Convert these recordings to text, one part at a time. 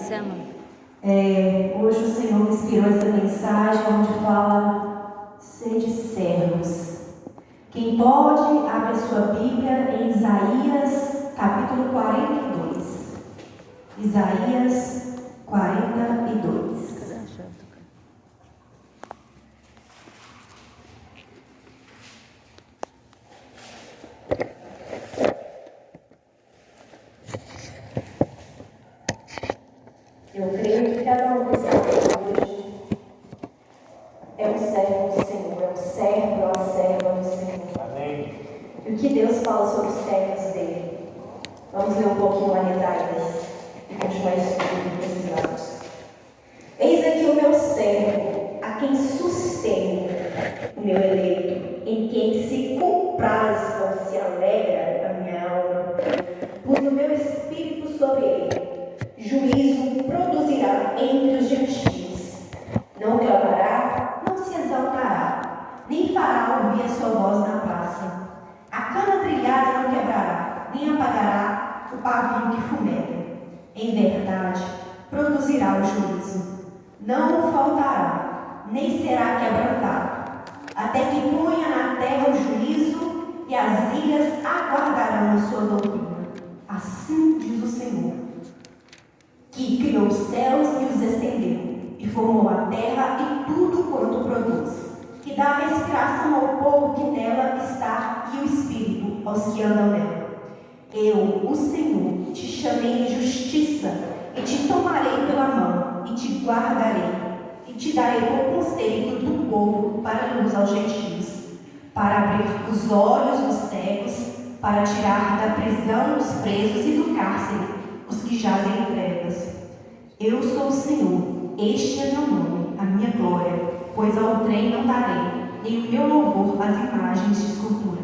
Graça, amor. Hoje o Senhor me inspirou essa mensagem onde fala: sede servos. Quem pode, abre a sua Bíblia em Isaías, capítulo 42. Isaías 42. Eu creio que cada um que está aqui hoje é um servo do Senhor, é um servo ou a serva do Senhor. Amém. E o que Deus fala sobre os servos dele? Vamos ler um pouquinho lá em Isaías e continuar estudando esses lados. Eis aqui o meu servo, a quem sustento, o meu eleito, em quem se compraz ou se alegra a minha alma. Pus o meu espírito sobre ele. Juízo produzirá entre os gentios. Não clamará, não se exaltará, nem fará ouvir a sua voz na praça. A cana trilhada não quebrará, nem apagará o pavio que fumega. Em verdade, produzirá o juízo. Não faltará, nem será quebrantado, até que ponha na terra o juízo e as ilhas aguardarão a sua doutrina. Assim diz o Senhor, que criou os céus e os estendeu, e formou a terra e tudo quanto produz, que dá respiração ao povo que nela está e o espírito aos que andam nela. Eu, o Senhor, te chamei de justiça, e te tomarei pela mão, e te guardarei, e te darei por conselho do povo para luz aos gentios, para abrir os olhos dos cegos, para tirar da prisão os presos e do cárcere os que jazem em trevas. Eu sou o Senhor, este é meu nome, a minha glória, pois ao trem não darei, nem o meu louvor às imagens de escultura.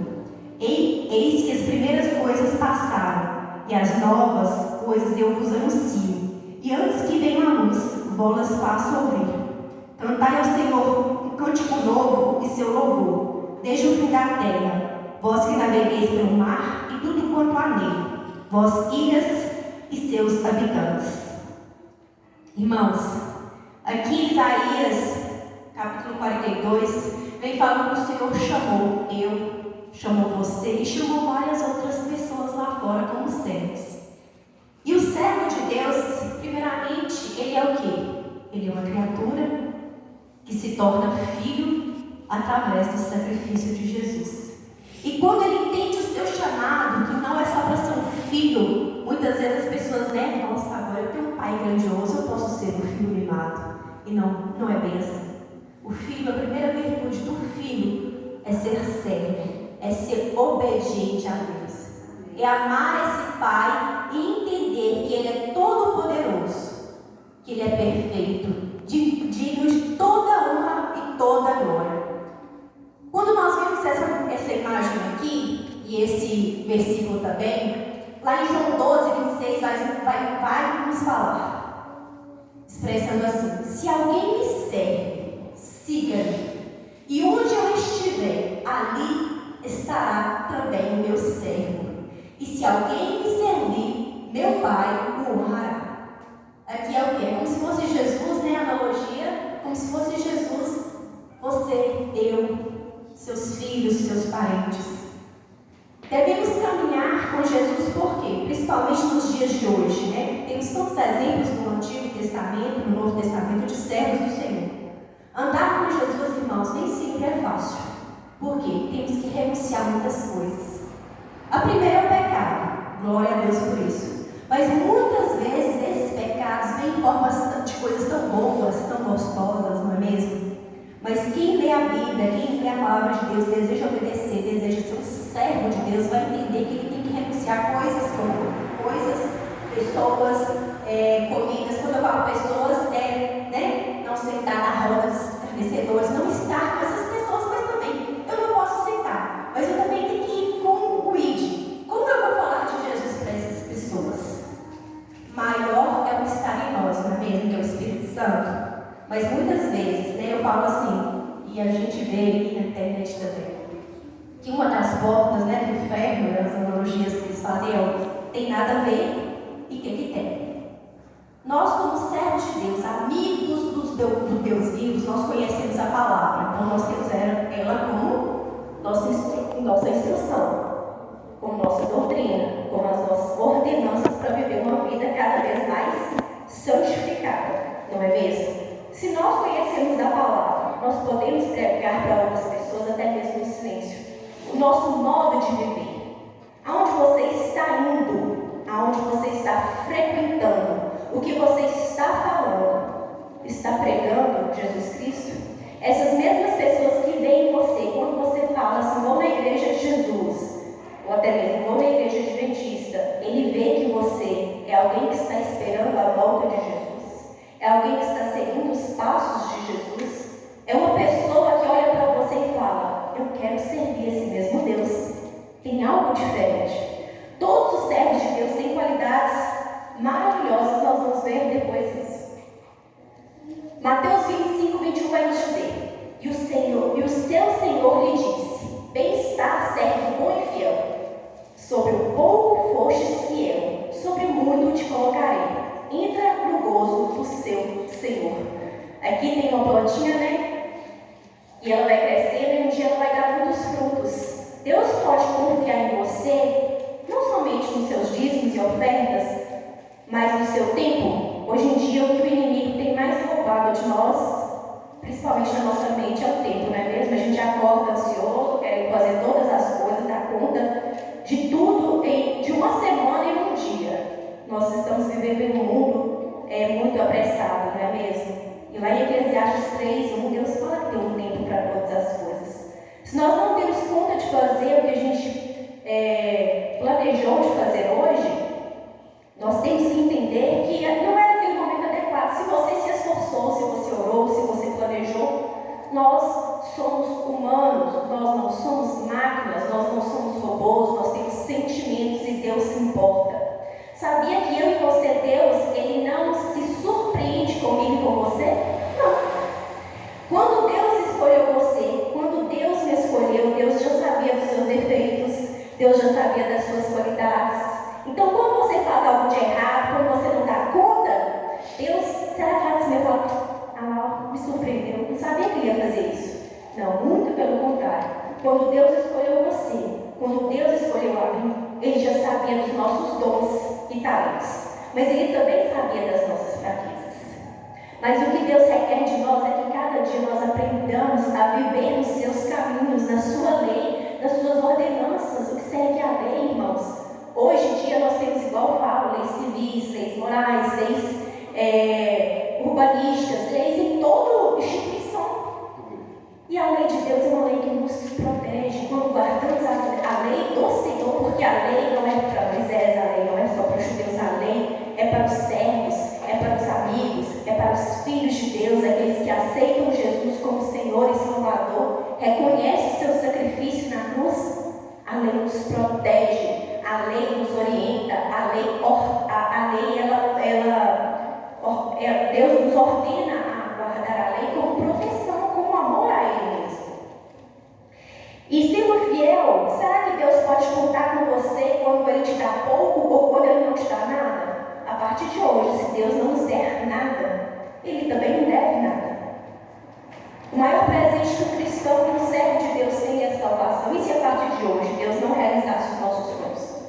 Eis que as primeiras coisas passaram, e as novas coisas eu vos anuncio, e antes que venha a luz, vou-las faço ouvir. Cantai ao Senhor um cântico novo e seu louvor, desde o fim da terra, vós que navegueis pelo mar e tudo quanto há nele, vós ilhas e seus habitantes. Irmãos, aqui em Isaías, capítulo 42, vem falando que o Senhor chamou você e chamou várias outras pessoas lá fora como servos. E o servo de Deus, primeiramente, ele é o quê? Ele é uma criatura que se torna filho através do sacrifício de Jesus. E quando ele entende o seu chamado, que não é só para ser um filho, muitas vezes as pessoas, nossa, agora eu tenho um pai grandioso, eu posso ser um filho mimado. E não é bem assim. O filho, a primeira virtude do filho é ser servo, é ser obediente a Deus. É amar esse pai e entender que ele é todo poderoso, que ele é perfeito, digno de toda honra e toda glória. Quando nós vemos essa imagem aqui, e esse versículo também, lá em João 12, 26, vai nos falar, expressando assim: se alguém me serve, siga-me, e onde eu estiver, ali estará também o meu servo. E se alguém me servir, meu Pai o honrará. Aqui é o quê? Como se fosse Jesus, analogia, como se fosse Jesus, você, eu, seus filhos, seus parentes. Devemos caminhar com Jesus por quê? Principalmente nos dias de hoje, Temos tantos exemplos no Antigo Testamento, no Novo Testamento, de servos do Senhor. Andar com Jesus, irmãos, nem sempre é fácil. Por quê? Temos que renunciar muitas coisas. A primeira é o pecado. Glória a Deus por isso. Mas muitas vezes esses pecados vêm em formas de coisas tão boas, tão gostosas, não é mesmo? Mas quem lê a Bíblia, quem lê a palavra de Deus, deseja obedecer, deseja ser um servo de Deus, vai entender que ele tem que renunciar coisas, pessoas, comidas. Quando eu falo pessoas, não sentar na roda dos escarnecedores, não estar com essas pessoas, mas também eu não posso sentar, mas eu também tenho que ir com o ID. Como eu vou falar de Jesus para essas pessoas? Maior é o que está em nós, não é mesmo? Que é o Espírito Santo. Mas muitas vezes, eu falo assim, e a gente vê aí na internet também, que uma das portas, do inferno, as analogias que eles fazem, tem nada a ver e o que tem. Nós, como servos de Deus, amigos do Deus vivos, nós conhecemos a palavra. Então, nós temos ela como nossa instrução, como nossa doutrina, como as nossas ordenanças para viver uma vida cada vez mais santificada. Não é mesmo? Se nós conhecemos a palavra, nós podemos pregar para outras pessoas, até mesmo no silêncio, o nosso modo de viver. Aonde você está indo, aonde você está frequentando, o que você está falando, está pregando Jesus Cristo? Essas mesmas pessoas que veem você, quando você fala assim, vou na igreja de Jesus, ou até mesmo vou na igreja adventista, ele vê que você é alguém que está esperando a volta de Jesus, é alguém que está seguindo os passos de Jesus, é uma pessoa que olha para você e fala, eu quero servir esse mesmo Deus. Tem algo diferente. Todos os servos de Deus têm qualidades maravilhosas, nós vamos ver depois disso. Mateus 25, 21 vai nos dizer, e o seu Senhor lhe disse, bem-estar, servo bom e fiel, sobre o pouco fostes fiel, sobre muito te colocarei, entra no gozo do seu Senhor. Aqui tem uma plantinha, né? E ela vai crescendo e um dia ela vai dar muitos frutos. Deus pode confiar em você, não somente nos seus dízimos e ofertas, mas no seu tempo. Hoje em dia, o que o inimigo tem mais roubado de nós, principalmente na nossa mente, é o tempo, não é mesmo? A gente acorda ansioso, querendo fazer todas as coisas, dar conta de tudo de uma semana em um dia. Nós estamos vivendo em um mundo muito apressado, não é mesmo? E lá em Eclesiastes 3:1, Deus fala que tem um tempo para todas as coisas. Se nós não temos conta de fazer o que a gente planejou de fazer hoje, nós temos que entender que não era aquele momento adequado. Se você se esforçou, se você orou, se você planejou, nós somos humanos, nós não somos máquinas, nós não somos robôs, nós temos sentimentos e Deus se importa. Sabia que eu e você, Deus, Ele não se surpreende comigo e com você? Não. Quando Deus escolheu você, quando Deus me escolheu, Deus já sabia dos seus defeitos, Deus já sabia das suas qualidades. Então, quando você faz algo de errado, quando você não dá conta, Deus, será que antes me fala, me surpreendeu, não sabia que ele ia fazer isso? Não, muito pelo contrário. Quando Deus escolheu você, quando Deus escolheu a mim, Ele já sabia dos nossos dons e talentos, mas Ele também sabia das nossas fraquezas. Mas o que Deus requer de nós é que cada dia nós aprendamos a viver nos seus caminhos, na sua lei, nas suas ordenanças, o que segue a lei, irmãos. Hoje em dia nós temos, igual eu falo, leis civis, leis morais, leis urbanísticas, leis em toda instituição. E a lei de Deus é uma lei que nos protege quando guardamos a lei do Senhor, porque a lei não é para Moisés, a lei não é só para os judeus, a lei é para os servos, é para os amigos, é para os filhos de Deus, aqueles que aceitam Jesus como Senhor e Salvador, reconhecem o seu sacrifício na cruz. A lei nos protege, a lei nos orienta, Deus nos ordena a guardar a lei como proteção, como amor a Ele mesmo. E sendo fiel, será que Deus pode contar com você quando Ele te dá pouco ou quando Ele não te dá nada? A partir de hoje, se Deus não nos der nada, Ele também não deve nada. O maior presente que um cristão, que um servo de Deus tem é a salvação. E se a partir de hoje Deus não realizasse os nossos sonhos?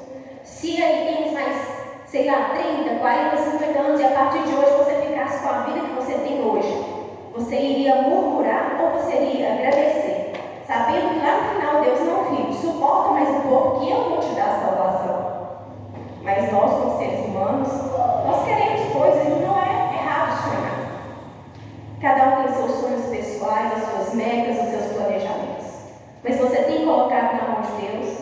Se aí temos mais, sei lá, 30, 40, 50 anos e a partir de hoje você ficasse com a vida que você tem hoje, você iria murmurar ou você iria agradecer? Sabendo que lá no final Deus não, filho, suporta mais um pouco que eu vou te dar a salvação. Mas nós, como seres humanos, nós queremos coisas e não é errado sonhar. Cada um tem seus sonhos pessoais, as suas metas, os seus planejamentos. Mas você tem colocado na mão de Deus?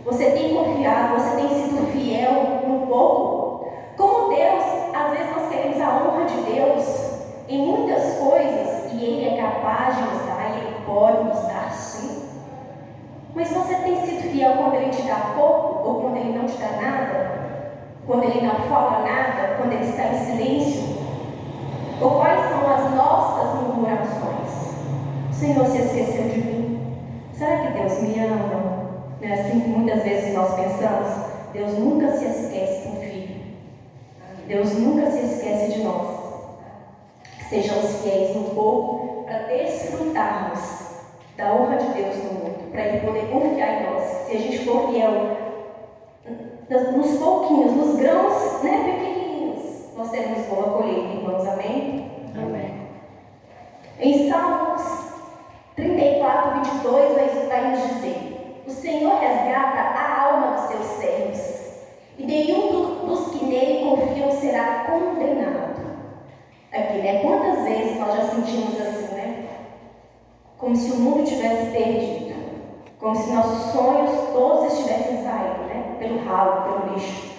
Você tem confiado? Você tem sido fiel no pouco? Como Deus, às vezes nós queremos a honra de Deus em muitas coisas e Ele é capaz de nos dar, e Ele pode nos dar sim. Mas você tem sido fiel quando Ele te dá pouco ou quando Ele não te dá nada? Quando Ele não fala nada? Quando Ele está em silêncio? Ou quais são as nossas murmurações? O Senhor se esqueceu de mim? Será que Deus me ama? Não é assim que muitas vezes nós pensamos? Deus nunca se esquece do filho. Deus nunca se esquece Sejamos fiéis no pouco para desfrutarmos da honra de Deus no mundo, para Ele poder confiar em nós. Se a gente for fiel nos pouquinhos, nos grãos, pequenininhos, nós teremos boa colheita, irmãos. Amém? Amém. Em Salmos 34, 22, vai nos dizer: o Senhor resgata a alma dos seus servos, e nenhum dos que nele confiam será condenado. Aqui, quantas vezes nós já sentimos assim, como se o mundo tivesse perdido, como se nossos sonhos todos estivessem saindo, pelo ralo, pelo lixo.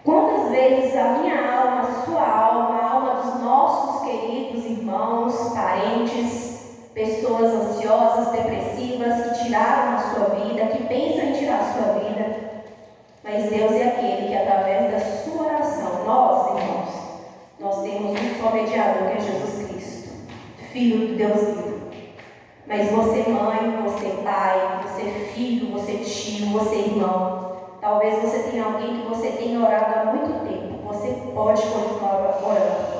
Quantas vezes a minha alma, a sua alma, a alma dos nossos queridos irmãos, parentes, pessoas ansiosas, depressivas, que tiraram a sua vida, que pensam em tirar a sua vida, mas Deus é aquele que, através da sua oração, nós, irmãos, nós temos um só mediador, que é Jesus Cristo, Filho de Deus vivo. Mas você mãe, você pai, você filho, você tio, você irmão, talvez você tenha alguém que você tenha orado há muito tempo, você pode continuar orando.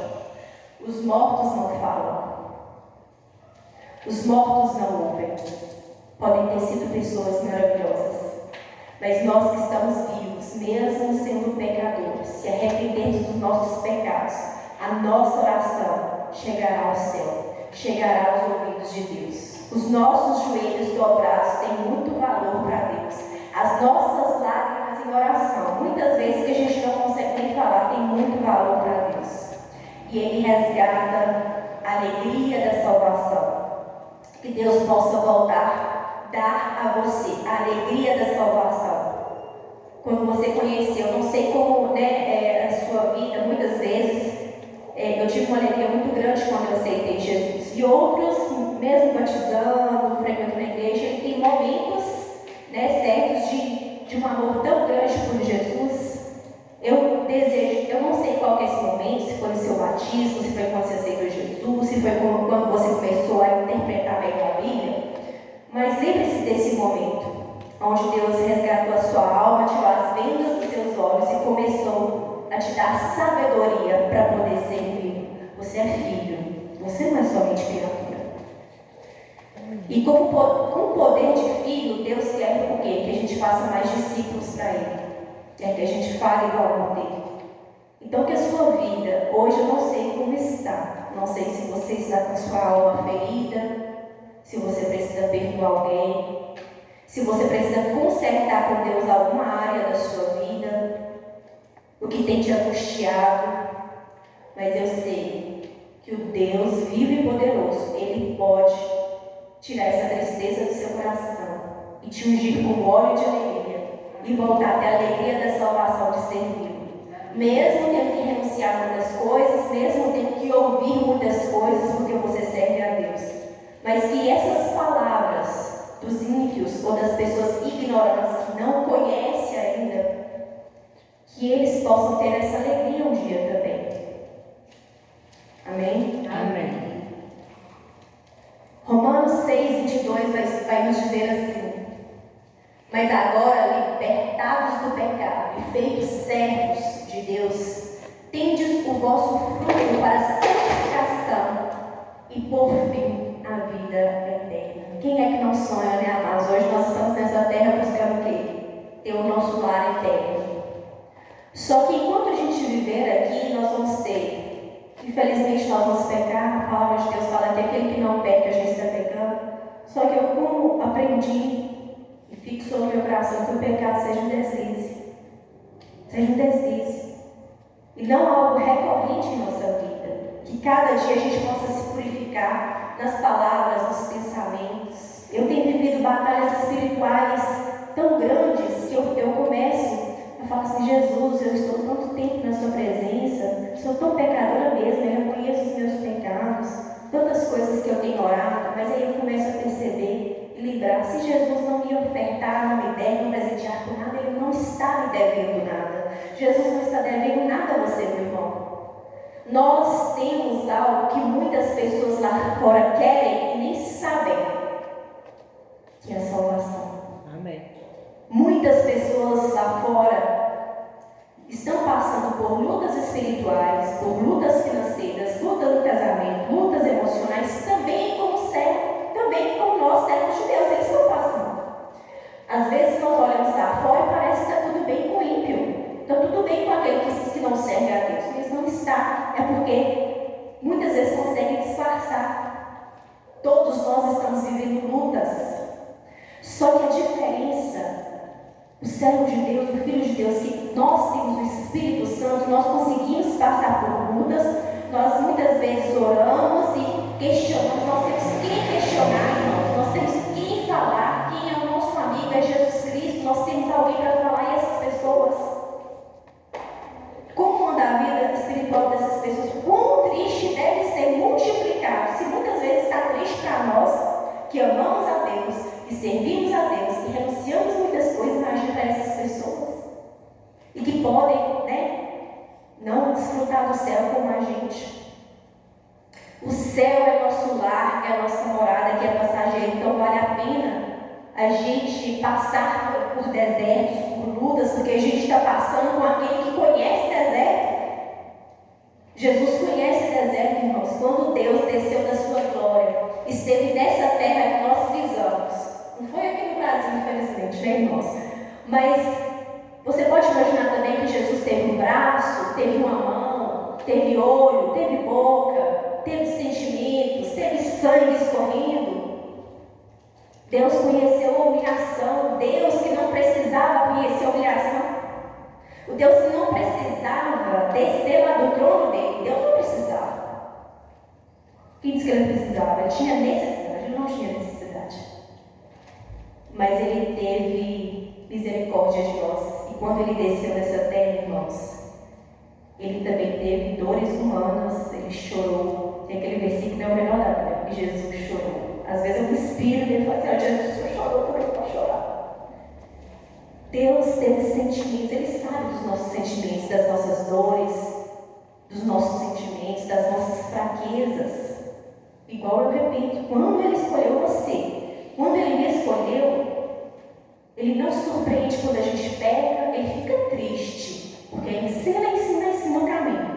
Os mortos não falam, os mortos não ouvem. Podem ter sido pessoas maravilhosas, mas nós que estamos vivos, mesmo sendo pecadores, se arrependermos dos nossos pecados, a nossa oração chegará ao céu, chegará aos ouvidos de Deus. Os nossos joelhos dobrados têm muito valor para Deus. As nossas lágrimas em oração, muitas vezes que a gente não consegue nem falar, tem muito valor para Deus. E Ele resgata a alegria da salvação. Que Deus possa voltar, dar a você a alegria da salvação. Quando você conheceu, não sei como a sua vida, muitas vezes, eu tive uma alegria muito grande quando eu aceitei Jesus. E outros, mesmo batizando, frequentando a igreja, ele tem momentos certos de um amor tão grande por Jesus. Eu não sei qual que é esse momento, se foi no seu batismo, se foi quando você aceitou Jesus, se foi quando você começou a interpretar bem a Bíblia, mas lembre-se desse momento, onde Deus resgatou a sua alma, tirou as vendas dos seus olhos e começou a te dar sabedoria para poder servir. Você é filho, você não é somente criatura. E com o poder de filho, Deus quer o quê? Que a gente faça mais discípulos para Ele. Quer que a gente fale do amor dele. Então, que a sua vida, hoje eu não sei como está. Não sei se você está com a sua alma ferida, se você precisa perdoar alguém, se você precisa consertar com Deus alguma área da sua vida, o que tem te angustiado. Mas eu sei que o Deus vivo e poderoso, Ele pode tirar essa tristeza do seu coração e te ungir com óleo de alegria e voltar a ter a alegria da salvação de servir. Mesmo tendo que renunciar a muitas coisas, mesmo tendo que ouvir muitas coisas, porque você serve a Deus. Mas que essas palavras dos ímpios ou das pessoas ignorantes que não conhecem ainda, que eles possam ter essa alegria um dia também. Amém? Amém. Romanos 6, 22 vai nos dizer assim: mas agora, libertados do pecado e feitos servos de Deus, tendes o vosso fruto para a santificação e por fim a vida eterna. Quem é que não sonha, amados? Hoje nós estamos nessa terra buscando o quê? Ter o nosso lar eterno. Só que enquanto a gente viver aqui, nós vamos ter, infelizmente nós vamos pecar. A palavra de Deus fala que aquele que não peca já está pecando. Só que eu, como aprendi e fixou no meu coração, que o pecado seja um deslize. Seja um deslize. E não algo recorrente em nossa vida. Que cada dia a gente possa se purificar nas palavras, nos pensamentos. Eu tenho vivido batalhas espirituais tão grandes que eu começo a falar assim: Jesus, eu estou tanto tempo na sua presença, sou tão pecadora mesmo, eu reconheço os meus pecados, tantas coisas que eu tenho orado, mas aí eu começo a perceber e lembrar: se Jesus não me ofertar, não me der, não presentear por nada, Ele não está me devendo nada. Jesus não está devendo nada a você, meu irmão. Nós temos algo que muitas pessoas lá fora querem e nem sabem, que é a salvação. Amém. Muitas pessoas lá fora estão passando por lutas espirituais, por lutas financeiras, lutas mas também como nós servos de Deus, eles estão passando. Às vezes nós olhamos lá fora e parece que está tudo bem com o ímpio, está tudo bem com aquele que não serve a Deus, mas não está, é porque muitas vezes conseguem disfarçar. Todos nós estamos vivendo lutas, só que a diferença, o servo de Deus, o Filho de Deus, que nós temos o Espírito Santo, nós conseguimos passar por lutas, nós muitas vezes oramos e questionamos, nós temos quem questionar, irmãos, nós temos quem falar, quem é o nosso amigo, é Jesus Cristo, nós temos alguém para falar e essas pessoas. Como anda a vida espiritual dessas pessoas? Quão triste deve ser multiplicado, se muitas vezes está triste para nós, que amamos a Deus, que servimos a Deus, que renunciamos muitas coisas, imagina para essas pessoas. E que podem, não desfrutar do céu como a gente. O céu é nosso lar, é a nossa morada, que é passageiro, então vale a pena a gente passar por desertos, por lutas, porque a gente está passando com aquele que conhece deserto. Jesus conhece deserto, irmãos. Quando Deus desceu da sua glória, esteve nessa terra que nós pisamos. Não foi aqui no Brasil, infelizmente, né, irmãos? Mas você pode imaginar também que Jesus teve um braço, teve uma mão, teve olho, teve boca, teve sentimentos, teve sangue escorrendo. Deus conheceu a humilhação, Deus que não precisava conhecer a humilhação, o Deus que não precisava descer lá do trono dele, Deus não precisava. Quem disse que ele precisava? Ele tinha necessidade, ele não tinha necessidade. Mas ele teve misericórdia de nós, e quando ele desceu nessa terra, irmãos, ele também teve dores humanas, ele chorou. Tem aquele versículo, é o melhor da Bíblia, que Jesus chorou. Às vezes eu me inspiro e falo assim, Jesus, eu chorou, também pode chorar. Deus teve sentimentos, Ele sabe dos nossos sentimentos, das nossas dores, dos nossos sentimentos, das nossas fraquezas. Igual eu repito, quando Ele escolheu você, quando Ele me escolheu, Ele não surpreende quando a gente peca, Ele fica triste, porque Ele ensina o caminho.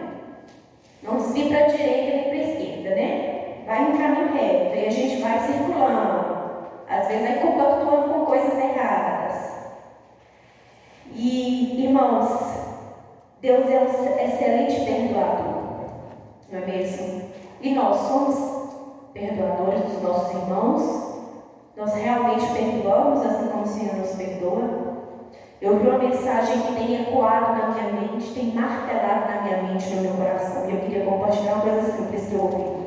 Não desvia para a direita nem para a esquerda, né? Vai no caminho reto, e a gente vai circulando. Às vezes vai compactuando com coisas erradas. E, irmãos, Deus é um excelente perdoador, não é mesmo? E nós somos perdoadores dos nossos irmãos. Nós realmente perdoamos assim como o Senhor nos perdoa. Eu vi uma mensagem que tem ecoado na minha mente, tem martelado na minha mente, no meu coração. E eu queria compartilhar uma coisa simples que eu ouvi.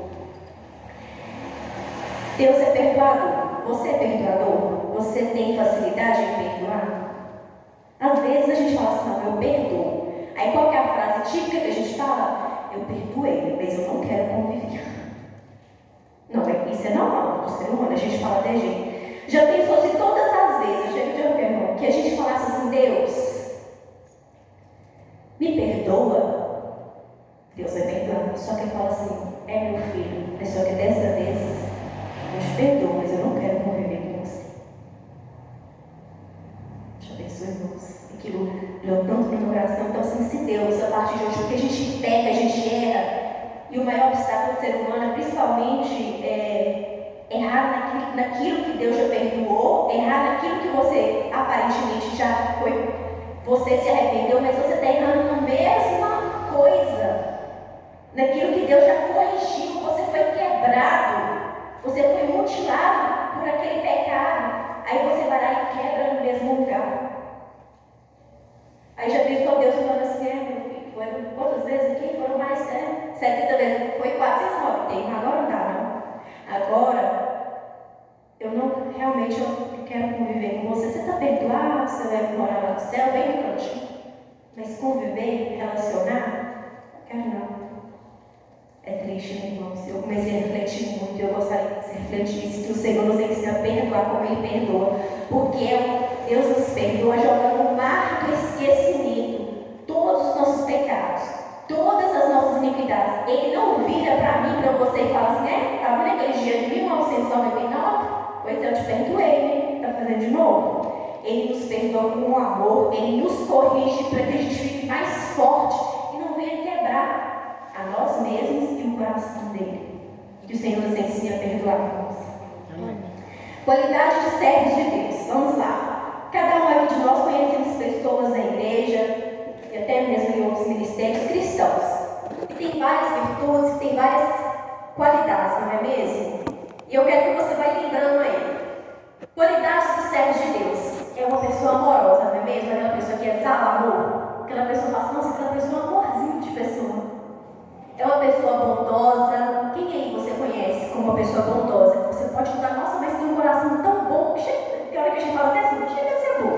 Deus é perdoador. Você é perdoador? Você tem facilidade em perdoar? Às vezes a gente fala assim, não, eu perdoo. Aí qual que é a frase típica que a gente fala? Eu perdoei, mas eu não quero conviver. Não, isso é normal, do ser humano, a gente fala de gente. Já pensou se todas as vezes, que a gente falasse assim, Deus, me perdoa? Deus vai perdoar, só que ele fala assim, é meu filho, mas só que dessa vez, eu te perdoo, mas eu não quero conviver com você. Já pensou, irmãos? Aquilo deu tanto no meu coração. Então, assim, se Deus, a partir de hoje, porque a gente peca, a gente erra, e o maior obstáculo do ser humano é principalmente errar naquilo que Deus já perdoou, errar naquilo que você aparentemente já foi, você se arrependeu, mas você está errando na mesma coisa, naquilo que Deus já corrigiu, você foi quebrado, você foi mutilado por aquele pecado, aí você vai lá e quebra no mesmo lugar. Aí já pensou Deus falando assim, meu filho, foram quantas vezes aqui? Foram mais, 70 vezes, foi 409, tem, agora não dá não. Agora, eu não quero conviver com você. Você está perdoado, você vai morar lá no céu, bem no cantinho. Mas conviver, relacionar, quero não. É triste, né, irmãos? Eu comecei a refletir muito, eu gostaria que você refletisse, que o Senhor nos ensina a perdoar como Ele perdoa. Porque Deus nos perdoa jogando no mar do esquecimento todos os nossos pecados, todas as nossas iniquidades. Ele não vira para mim, para você e fala assim, estava naquele dia de 1999? Pois eu te perdoei, né? Está fazendo de novo? Ele nos perdoa com amor, Ele nos corrige para que a gente fique mais forte e não venha quebrar a nós mesmos e o coração dele. E Que o Senhor nos ensine a perdoar, irmãos. Qualidade de servos de Deus. Vamos lá. Cada um aqui de nós conhecemos pessoas na igreja, e até mesmo em outros ministérios cristãos, que tem várias virtudes, que tem várias qualidades, não é mesmo? E eu quero que você vá lembrando aí. Qualidades dos servos de Deus. É uma pessoa amorosa, não é mesmo? É uma pessoa que exala amor. Aquela pessoa fala assim, nossa, aquela pessoa é um amorzinho de pessoa. É uma pessoa bondosa. Quem aí você conhece como uma pessoa bondosa? Você pode falar, nossa, mas tem um coração tão bom. Tem hora que a gente fala até assim, não chega a ser bom.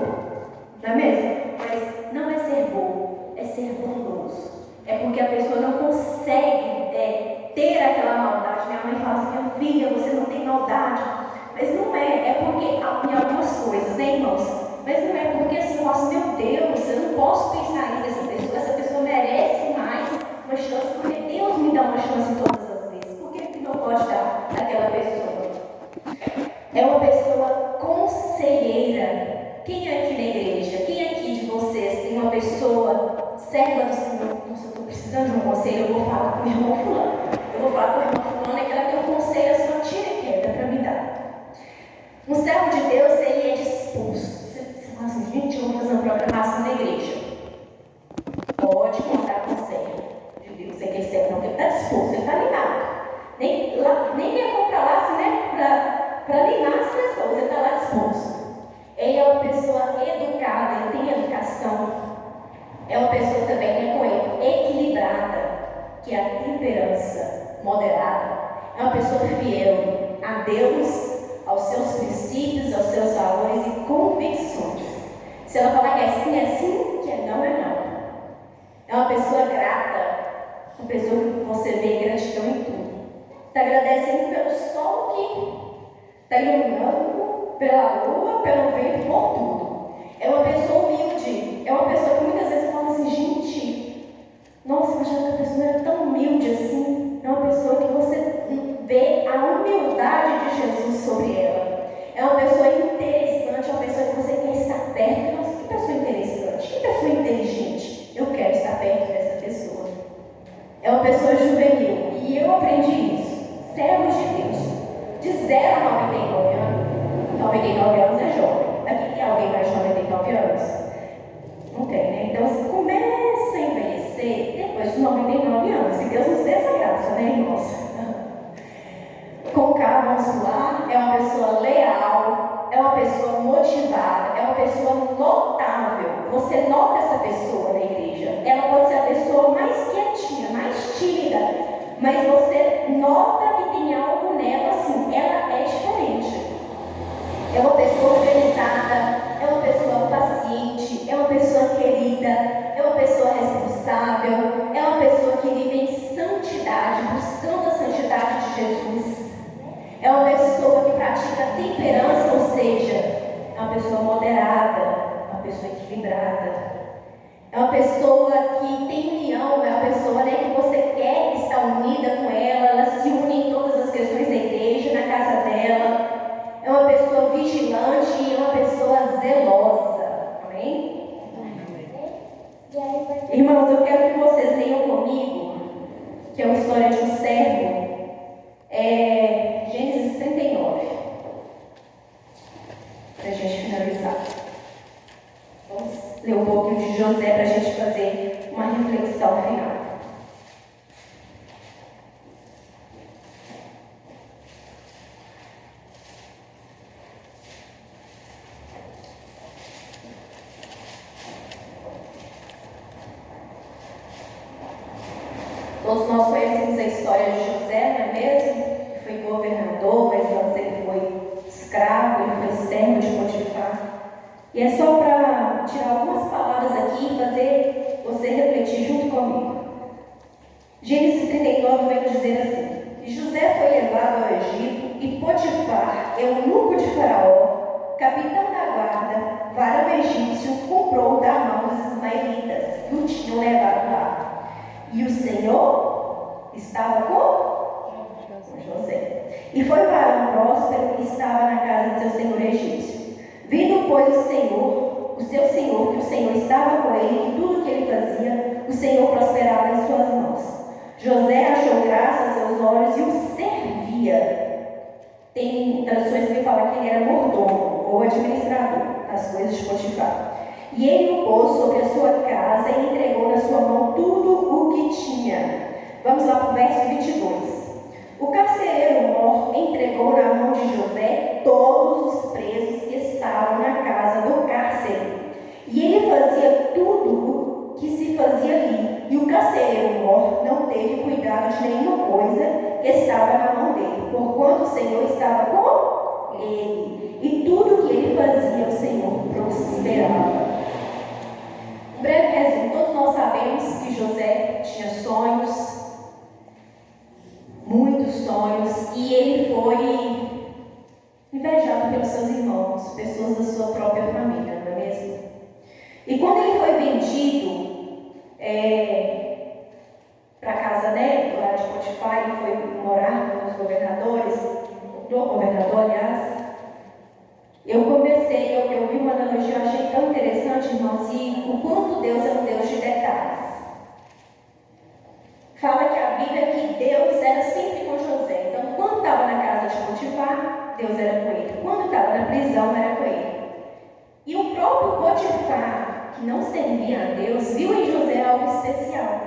Não é mesmo? Mas não é ser bom, é ser bondoso. É porque a pessoa não consegue ter aquela maldade. Minha mãe fala assim, minha filha, você não tem maldade. Mas não é porque em algumas coisas, né, irmãos? Mas não é porque assim, nossa, meu Deus, eu não posso pensar nisso dessa pessoa. Essa pessoa merece mais uma chance, porque Deus me dá uma chance todas as vezes. Por que não pode dar àquela pessoa? É uma pessoa conselheira. Quem é aqui na igreja? Quem aqui de vocês tem uma pessoa serva do Senhor? Nossa, eu estou precisando de um conselho, eu vou falar com o irmão fulano. Eu vou falar com o irmão fulano, é que ela tem um conselho, a sua tira e queda para me dar. Um servo de Deus, ele é disposto. Você fala assim, gente, eu vou fazer uma programação na igreja. Pode contar com o servo de Deus. É que esse servo não, ele está disposto, ele está ligado. Nem levou para lá, assim, né, para ligar as pessoas, ele está lá disposto. Ele é uma pessoa educada, ele tem educação. É uma pessoa também, né, com ele, equilibrada, que é a temperança moderada. É uma pessoa fiel a Deus, aos seus princípios, aos seus valores e convicções. Se ela falar que é assim, que é não. É uma pessoa grata, uma pessoa que você vê gratidão em tudo. Está agradecendo pelo sol que está iluminando, pela lua, pelo vento, por tudo. É uma pessoa humilde, é uma pessoa que muitas vezes fala assim, gente, nossa, mas a pessoa era tão humilde assim. É uma pessoa que você vê a humildade de Jesus sobre ela. É uma pessoa interessante, é uma pessoa que você quer estar perto. Nossa, que pessoa interessante, que pessoa inteligente. Eu quero estar perto dessa pessoa. É uma pessoa juvenil. E eu aprendi isso. Servos de Deus. De 0 a 99 anos. 99 anos é jovem. Aqui tem alguém mais de 99 anos? Não tem, né? Então, você começa a envelhecer depois de 99 anos. Que Deus nos dê essa graça, né, irmãos? Com K, vamos lá, é uma pessoa leal, é uma pessoa motivada, é uma pessoa notável. Você nota essa pessoa na igreja. Ela pode ser a pessoa mais quietinha, mais tímida, mas você nota que tem algo nela assim, ela é diferente. É uma pessoa organizada, é uma pessoa paciente, é uma pessoa querida, é uma pessoa responsável, é uma pessoa que vive em santidade, buscando a santidade de Jesus. É uma pessoa que pratica temperança, ou seja, é uma pessoa moderada, uma pessoa equilibrada. É uma pessoa que tem união, é uma pessoa, né, que você quer estar unida com ela, ela se une em todas as questões da igreja, na casa dela. É uma pessoa vigilante e é uma pessoa zelosa. Amém? Irmãos, eu quero que vocês leiam comigo, que é uma história de um servo. Gênesis 39. Para a gente finalizar. Vamos ler um pouquinho de José para a gente fazer uma reflexão final. Todos nós conhecemos a história de José, não é mesmo? Ele foi governador, mas antes ele foi escravo, ele foi servo de Potifar. E é só para tirar algumas palavras aqui e fazer você refletir junto comigo. Gênesis 39 vai dizer assim: E José foi levado ao Egito, e Potifar, eunuco de Faraó, capitão da guarda, varão egípcio, comprou da mão dos ismaelitas que o tinham levado lá. E o Senhor estava com José. E foi varão próspero e estava na casa de seu senhor egípcio. Vindo, pois, o seu senhor, que o Senhor estava com ele, e tudo que ele fazia, o Senhor prosperava em suas mãos. José achou graça a seus olhos e o serviu vivia, tem traduções que falam que ele era mordomo ou administrador das coisas de Potifar. E ele o pôs sobre a sua casa e entregou na sua mão tudo o que tinha. Vamos lá para o verso 22. O carcereiro-mor entregou na mão de José todos os presos que estavam na casa do cárcere. E ele fazia tudo o que se fazia ali. E o carcereiro-mor não teve cuidado de nenhuma coisa que estava na mão dele, porquanto o Senhor estava com ele. E tudo que ele fazia, o Senhor prosperava. Um breve resumo: todos nós sabemos que José tinha sonhos, muitos sonhos, e ele foi invejado pelos seus irmãos, pessoas da sua própria família, não é mesmo? E quando ele foi vendido para a casa, lá de Potifar, ele foi morar com os governadores, do governador, aliás. Eu vi uma analogia, eu achei tão interessante, irmãos, e o quanto Deus é um Deus de detalhes. Fala que a Bíblia que Deus era sempre com José. Então, quando estava na casa de Potifar, Deus era com ele. Quando estava na prisão, era com ele. E o próprio Potifar, que não servia a Deus, viu em José algo especial.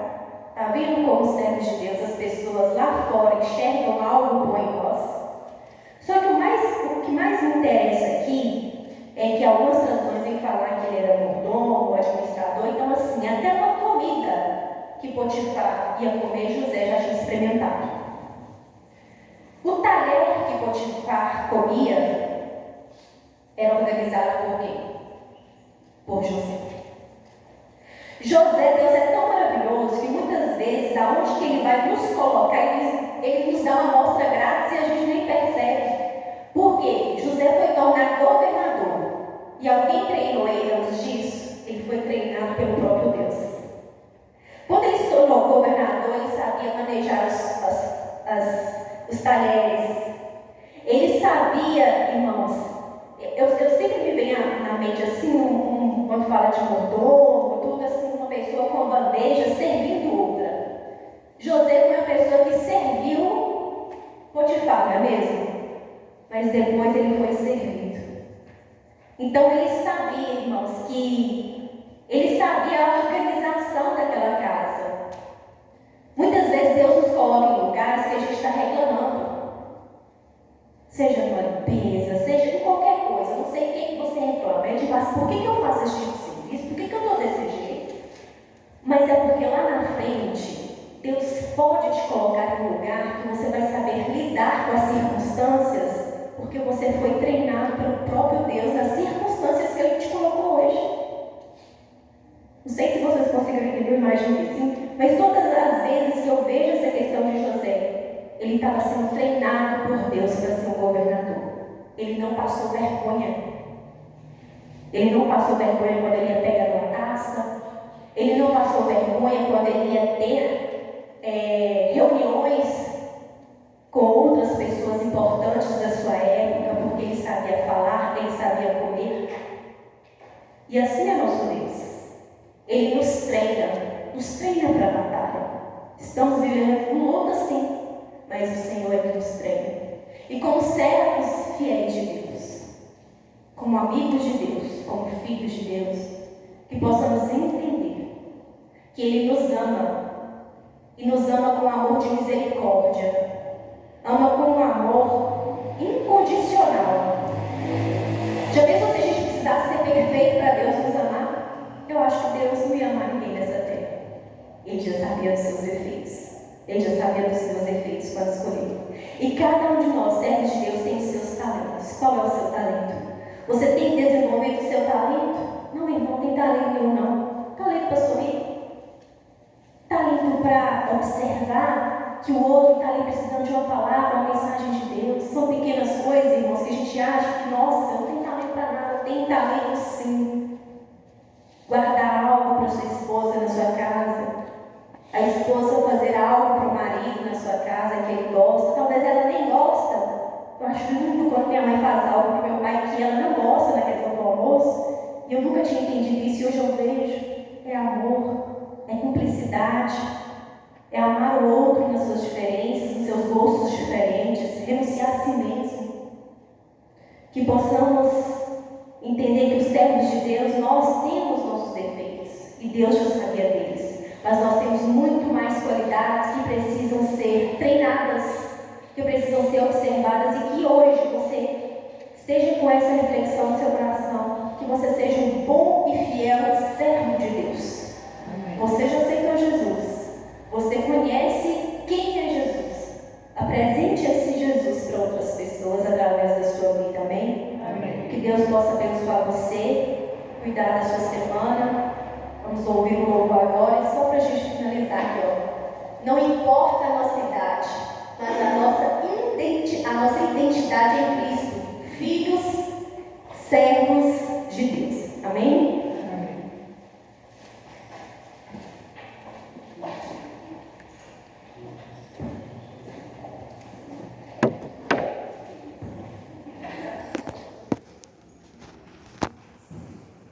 Está vendo como os servos de Deus, as pessoas lá fora enxergam algo bom em nós? Só que o que mais me interessa aqui é que algumas traduções vêm falar que ele era mordomo, administrador. Então, assim, até uma comida que Potifar ia comer, José já tinha experimentado. O talher que Potifar comia era organizado por quem? Por José. Deus é tão maravilhoso que muitas vezes, aonde que Ele vai nos colocar, Ele nos dá uma amostra grátis e a gente nem percebe. Por quê? José foi tornado governador. E alguém treinou ele antes disso? Ele foi treinado pelo próprio Deus. Quando ele se tornou governador, ele sabia manejar os talheres. Ele sabia, irmãos, eu sempre me venho na mente assim, quando fala de mordomo, tudo assim, uma pessoa com bandeja servindo outra. José foi uma pessoa que serviu Potifar, não é mesmo? Mas depois ele foi servido. Então ele sabia, irmãos, ele sabia a organização daquela casa. Muitas vezes Deus nos coloca em lugares que a gente está reclamando. Seja numa limpeza, seja em qualquer coisa. Não sei quem que você reclama. A gente fala assim, por que eu faço esse tipo de serviço? Por que eu estou desse jeito? Mas é porque lá na frente, Deus pode te colocar em um lugar que você vai saber lidar com as circunstâncias, porque você foi treinado pelo próprio Deus nas circunstâncias que Ele te colocou hoje. Não sei se vocês conseguiram entender, eu imagino que sim, mas todas as vezes que eu vejo essa questão de José, ele estava sendo treinado por Deus para ser um governador. Ele não passou vergonha. Ele não passou vergonha quando ele ia pegar uma taça. Ele não passou vergonha quando ele ia ter reuniões com outras pessoas importantes da sua época, porque ele sabia falar, ele sabia comer. E assim é nosso Deus. Ele nos treina para a batalha. Estamos vivendo um luta sim, mas o Senhor é que nos treina. E como servos fiéis de Deus, como amigos de Deus, como filhos de Deus, que possamos entender que Ele nos ama, e nos ama com amor de misericórdia, ama com um amor incondicional. Já pensou se a gente precisasse ser perfeito para Deus nos amar? Eu acho que Deus não ia amar ninguém nessa terra. Ele já sabia dos seus efeitos. Ele já sabia dos seus efeitos quando escolheu. E cada um de nós, servos de Deus, tem os seus talentos. Qual é o seu talento? Você tem desenvolvido o seu talento? Não, irmão, não tem talento nenhum, não. Talento para sorrir. Talento para observar que o outro está ali precisando de uma palavra, uma mensagem de Deus. São pequenas coisas, irmãos, que a gente acha que, nossa, eu não tenho talento para nada. Tem talento sim. Guardar algo para sua esposa na sua casa. A esposa fazer algo para o marido na sua casa que ele gosta. Talvez ela nem gosta. Eu acho lindo quando minha mãe faz algo para meu pai que ela não gosta na questão do almoço. E eu nunca tinha entendido isso e hoje eu vejo. É amor, é cumplicidade, é é amar o outro nas suas diferenças, nos seus gostos diferentes, renunciar a si mesmo. Que possamos entender que os servos de Deus, nós temos nossos defeitos, e Deus já sabia deles, mas nós temos muito mais qualidades que precisam ser treinadas, que precisam ser observadas, e que hoje você esteja com essa reflexão no seu coração, que você seja um bom e fiel servo de Deus. Amém. Você já aceitou Jesus, você conhece quem é Jesus, apresente esse Jesus para outras pessoas através da sua vida, amém? Amém. Que Deus possa abençoar você, cuidar da sua semana. Vamos ouvir um louvor agora, e só para a gente finalizar aqui, ó. Não importa a nossa idade, mas a nossa identidade em Cristo